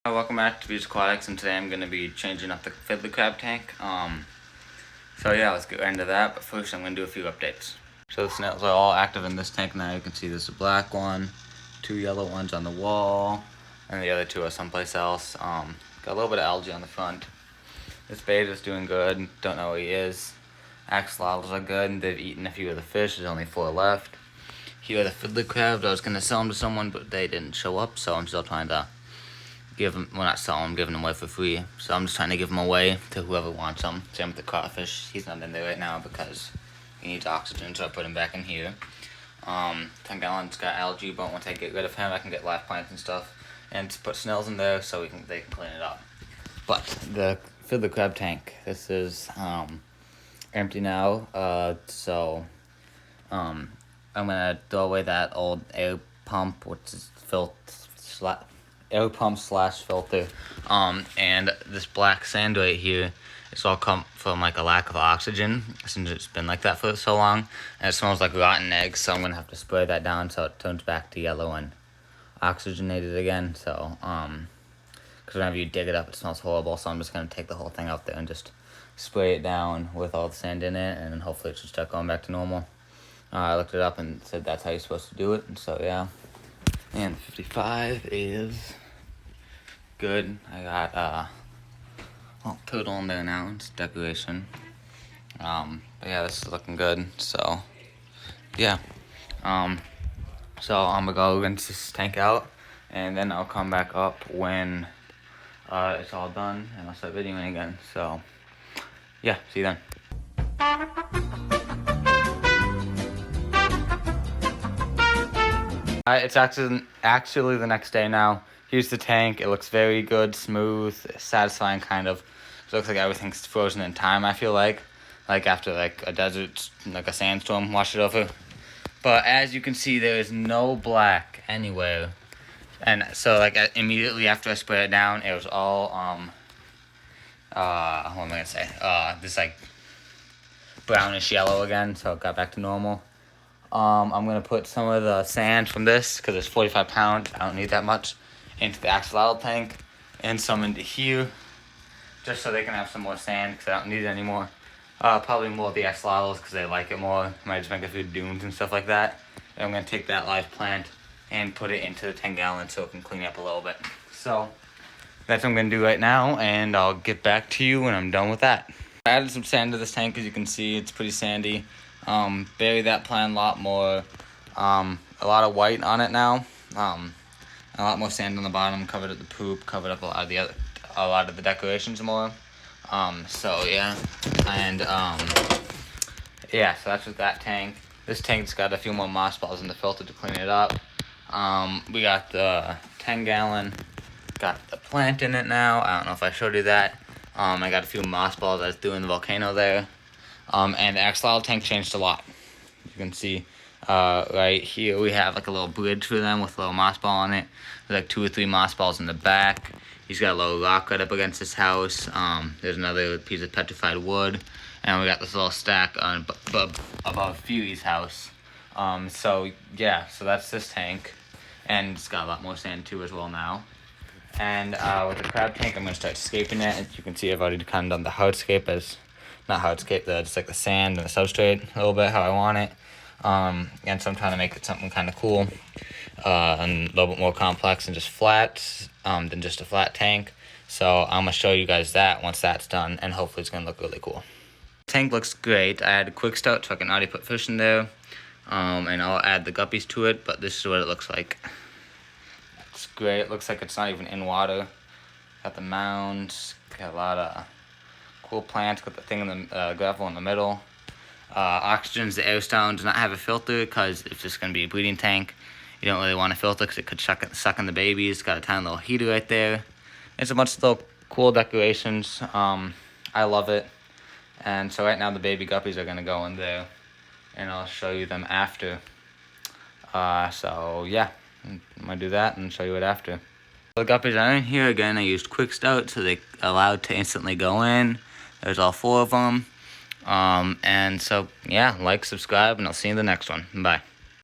Welcome back to Beach Aquatics, and today I'm going to be changing up the fiddler crab tank. So yeah, let's get right into that, but first I'm going to do a few updates. So the snails are all active in this tank now. You can see there's a black one, 2 yellow ones on the wall, and the other 2 are someplace else. Got a little bit of algae on the front. This beta's doing good, don't know where he is. Axolotls are good, and they've eaten a few of the fish, there's only 4 left. Here are the fiddler crabs. I was going to sell them to someone, but they didn't show up, so I'm still trying to give them, well, not sell them, giving them away for free. So I'm just trying to give them away to whoever wants them. Same with the crawfish. He's not in there right now because he needs oxygen, so I put him back in here. 10 gallons got algae, but once I get rid of him, I can get live plants and stuff, and put snails in there so they can clean it up. But the fiddler crab tank, this is empty now. I'm gonna throw away that old air pump, which is air pump / filter, and this black sand right here. It's all come from like a lack of oxygen since it's been like that for so long, and it smells like rotten eggs. So I'm gonna have to spray that down so it turns back to yellow and oxygenated again. So because whenever you dig it up, it smells horrible. So I'm just gonna take the whole thing out there and just spray it down with all the sand in it, and then hopefully it should start going back to normal. I looked it up and said that's how you're supposed to do it, and so yeah. And 55 is good. I got turtle in there now. It's decoration. But yeah, this is looking good. So yeah. So I'm gonna go rinse this tank out, and then I'll come back up when it's all done, and I'll start videoing again. So yeah, see you then. It's actually the next day now. Here's the tank. It looks very good, smooth, satisfying kind of. It looks like everything's frozen in time, I feel like after like a desert, like a sandstorm washed it over. But as you can see, there is no black anywhere. And so like immediately after I sprayed it down, it was all what am I gonna say? This like brownish yellow again, so it got back to normal. I'm gonna put some of the sand from this, because it's 45 pounds, I don't need that much, into the axolotl tank, and some into here, just so they can have some more sand, because I don't need it anymore. Probably more of the axolotls, because they like it more. Might just make a few dunes and stuff like that. And I'm gonna take that live plant and put it into the 10 gallons so it can clean up a little bit. So that's what I'm gonna do right now, and I'll get back to you when I'm done with that. I added some sand to this tank. As you can see, it's pretty sandy. Buried that plant a lot more. A lot of white on it now. A lot more sand on the bottom. Covered up the poop. Covered up a lot of the decorations more. So yeah, and yeah. So that's with that tank. This tank's got a few more moss balls in the filter to clean it up. We got the 10 gallon. Got the plant in it now. I don't know if I showed you that. I got a few moss balls I was doing the volcano there. And the axolotl tank changed a lot. You can see right here we have like a little bridge for them with a little moss ball on it. There's like 2 or 3 moss balls in the back. He's got a little rock right up against his house. There's another piece of petrified wood. And we got this little stack on above Fury's house. So yeah, so that's this tank. And it's got a lot more sand too as well now. And with the crab tank, I'm going to start scaping it. As you can see, I've already kind of done the hardscape just like the sand and the substrate a little bit how I want it. And so I'm trying to make it something kind of cool and a little bit more complex and just flat than just a flat tank. So I'm going to show you guys that once that's done, and hopefully it's going to look really cool. The tank looks great. I had a quick start so I can already put fish in there, and I'll add the guppies to it, but this is what it looks like. It's great. It looks like it's not even in water. Got the mounds, got a lot of cool plants, got the thing in the gravel in the middle. Oxygen's the air stone, does not have a filter because it's just going to be a breeding tank. You don't really want a filter because it could suck in the babies. Got a tiny little heater right there. It's a bunch of little cool decorations. I love it. And so right now the baby guppies are going to go in there, and I'll show you them after. So yeah, I'm going to do that and show you it after. The guppies are in here again. I used quick start so they allowed to instantly go in. There's all 4 of them. And so, yeah, like, subscribe, and I'll see you in the next one. Bye.